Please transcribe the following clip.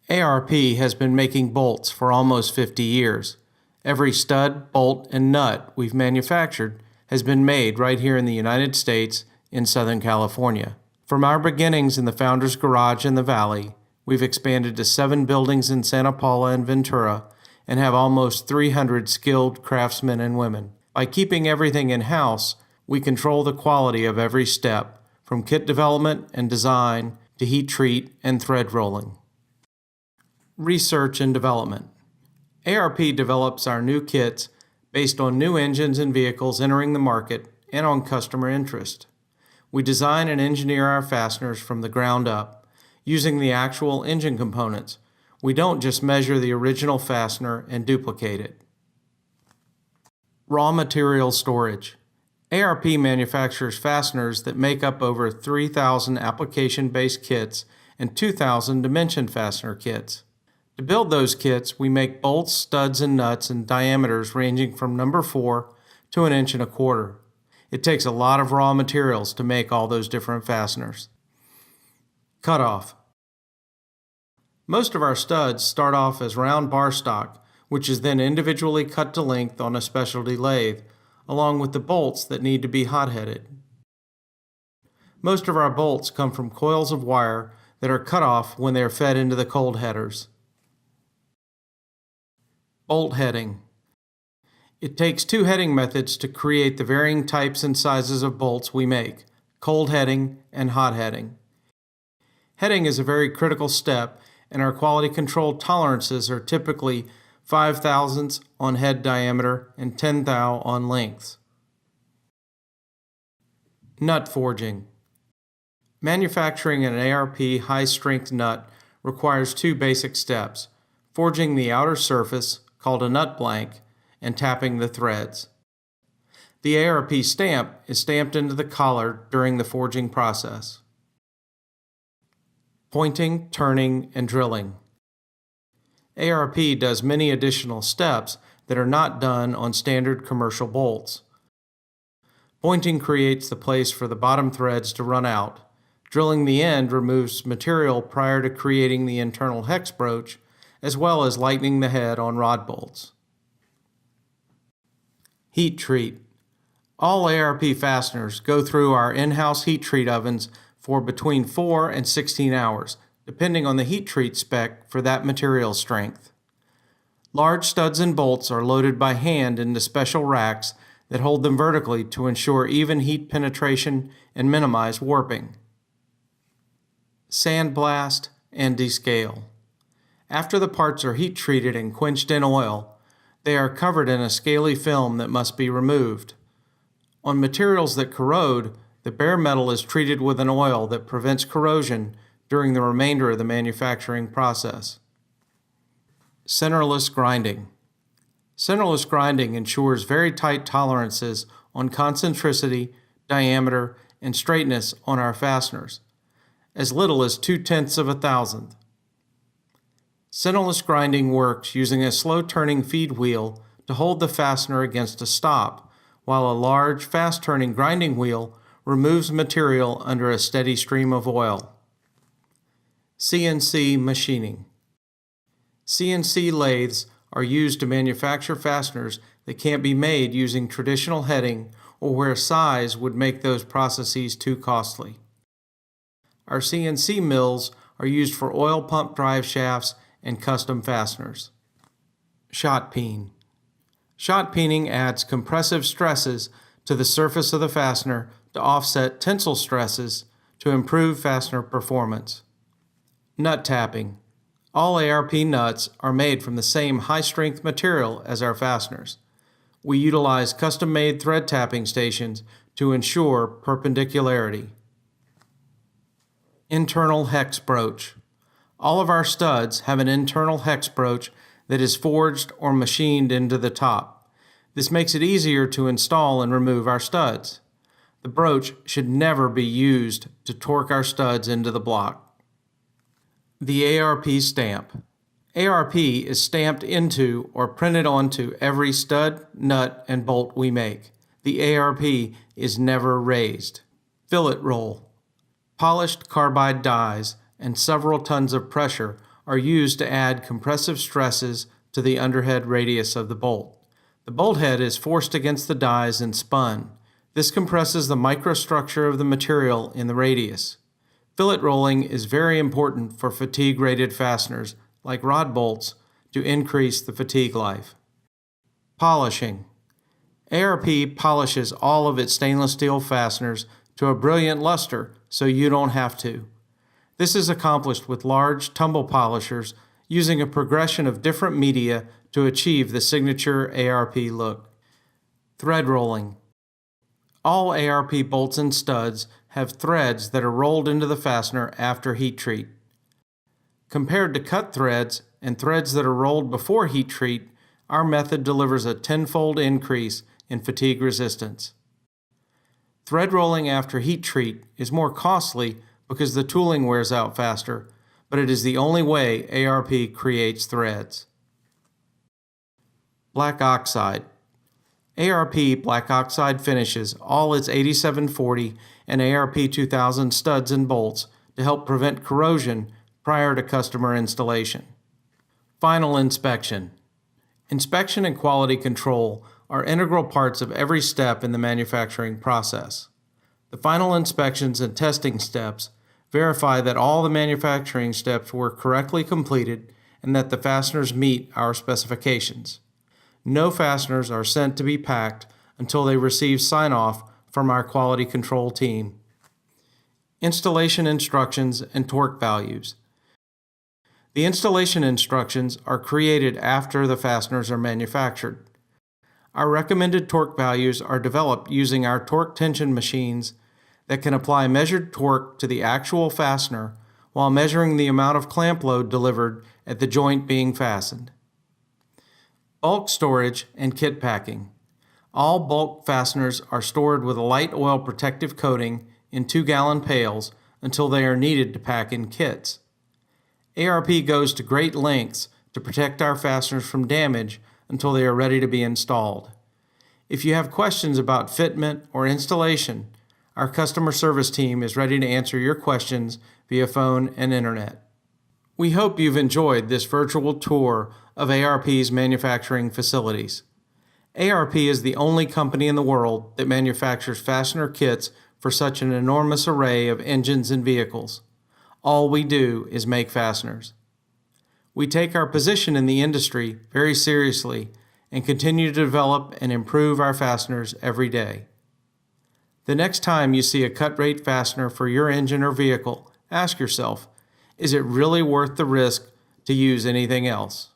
ARP has been making bolts for almost 50 years. Every stud, bolt, and nut we've manufactured has been made right here in the United States in Southern California. From our beginnings in the Founders Garage in the Valley, we've expanded to 7 buildings in Santa Paula and Ventura and have almost 300 skilled craftsmen and women. By keeping everything in-house, we control the quality of every step, from kit development and design to heat treat and thread rolling. Research and development. ARP develops our new kits based on new engines and vehicles entering the market and on customer interest. We design and engineer our fasteners from the ground up, using the actual engine components. We don't just measure the original fastener and duplicate it. Raw material storage. ARP manufactures fasteners that make up over 3,000 application-based kits and 2,000 dimension fastener kits. To build those kits, we make bolts, studs, and nuts in diameters ranging from number 4 to 1 1/4 inches. It takes a lot of raw materials to make all those different fasteners. Cutoff. Most of our studs start off as round bar stock, which is then individually cut to length on a specialty lathe, along with the bolts that need to be hot-headed. Most of our bolts come from coils of wire that are cut off when they are fed into the cold headers. Bolt heading. It takes 2 heading methods to create the varying types and sizes of bolts we make: cold heading and hot heading. Heading is a very critical step, and our quality control tolerances are typically 5 thousandths on head diameter and 10 thou on lengths. Nut forging. Manufacturing an ARP high-strength nut requires 2 basic steps: forging the outer surface, called a nut blank, and tapping the threads. The ARP stamp is stamped into the collar during the forging process. Pointing, turning, and drilling. ARP does many additional steps that are not done on standard commercial bolts. Pointing creates the place for the bottom threads to run out. Drilling the end removes material prior to creating the internal hex broach, as well as lightening the head on rod bolts. Heat treat. All ARP fasteners go through our in-house heat treat ovens for between 4 and 16 hours, depending on the heat treat spec for that material strength. Large studs and bolts are loaded by hand into special racks that hold them vertically to ensure even heat penetration and minimize warping. Sandblast and Descale. After the parts are heat treated and quenched in oil, they are covered in a scaly film that must be removed. On materials that corrode, the bare metal is treated with an oil that prevents corrosion during the remainder of the manufacturing process. Centerless grinding. Centerless grinding ensures very tight tolerances on concentricity, diameter, and straightness on our fasteners, as little as 0.2 of a thousandth. Centerless grinding works using a slow-turning feed wheel to hold the fastener against a stop, while a large, fast-turning grinding wheel removes material under a steady stream of oil. CNC Machining. CNC lathes are used to manufacture fasteners that can't be made using traditional heading or where size would make those processes too costly. Our CNC mills are used for oil pump drive shafts and custom fasteners. Shot peen. Shot peening adds compressive stresses to the surface of the fastener to offset tensile stresses to improve fastener performance. Nut tapping. All ARP nuts are made from the same high-strength material as our fasteners. We utilize custom-made thread tapping stations to ensure perpendicularity. Internal hex broach. All of our studs have an internal hex broach that is forged or machined into the top. This makes it easier to install and remove our studs. The broach should never be used to torque our studs into the block. The ARP stamp. ARP is stamped into or printed onto every stud, nut, and bolt we make. The ARP is never raised. Fillet roll. Polished carbide dies and several tons of pressure are used to add compressive stresses to the underhead radius of the bolt. The bolt head is forced against the dies and spun. This compresses the microstructure of the material in the radius. Fillet rolling is very important for fatigue-rated fasteners, like rod bolts, to increase the fatigue life. Polishing. ARP polishes all of its stainless steel fasteners to a brilliant luster so you don't have to. This is accomplished with large tumble polishers using a progression of different media to achieve the signature ARP look. Thread rolling. All ARP bolts and studs have threads that are rolled into the fastener after heat treat. Compared to cut threads and threads that are rolled before heat treat, our method delivers a tenfold increase in fatigue resistance. Thread rolling after heat treat is more costly because the tooling wears out faster, but it is the only way ARP creates threads. Black Oxide. ARP Black Oxide finishes all its 8740 and ARP 2000 studs and bolts to help prevent corrosion prior to customer installation. Final inspection. Inspection and quality control are integral parts of every step in the manufacturing process. The final inspections and testing steps verify that all the manufacturing steps were correctly completed and that the fasteners meet our specifications. No fasteners are sent to be packed until they receive sign-off from our quality control team. Installation instructions and torque values. The installation instructions are created after the fasteners are manufactured. Our recommended torque values are developed using our torque tension machines that can apply measured torque to the actual fastener while measuring the amount of clamp load delivered at the joint being fastened. Bulk storage and kit packing. All bulk fasteners are stored with a light oil protective coating in 2-gallon pails until they are needed to pack in kits. ARP goes to great lengths to protect our fasteners from damage until they are ready to be installed. If you have questions about fitment or installation, our customer service team is ready to answer your questions via phone and internet. We hope you've enjoyed this virtual tour of ARP's manufacturing facilities. ARP is the only company in the world that manufactures fastener kits for such an enormous array of engines and vehicles. All we do is make fasteners. We take our position in the industry very seriously and continue to develop and improve our fasteners every day. The next time you see a cut-rate fastener for your engine or vehicle, ask yourself, is it really worth the risk to use anything else?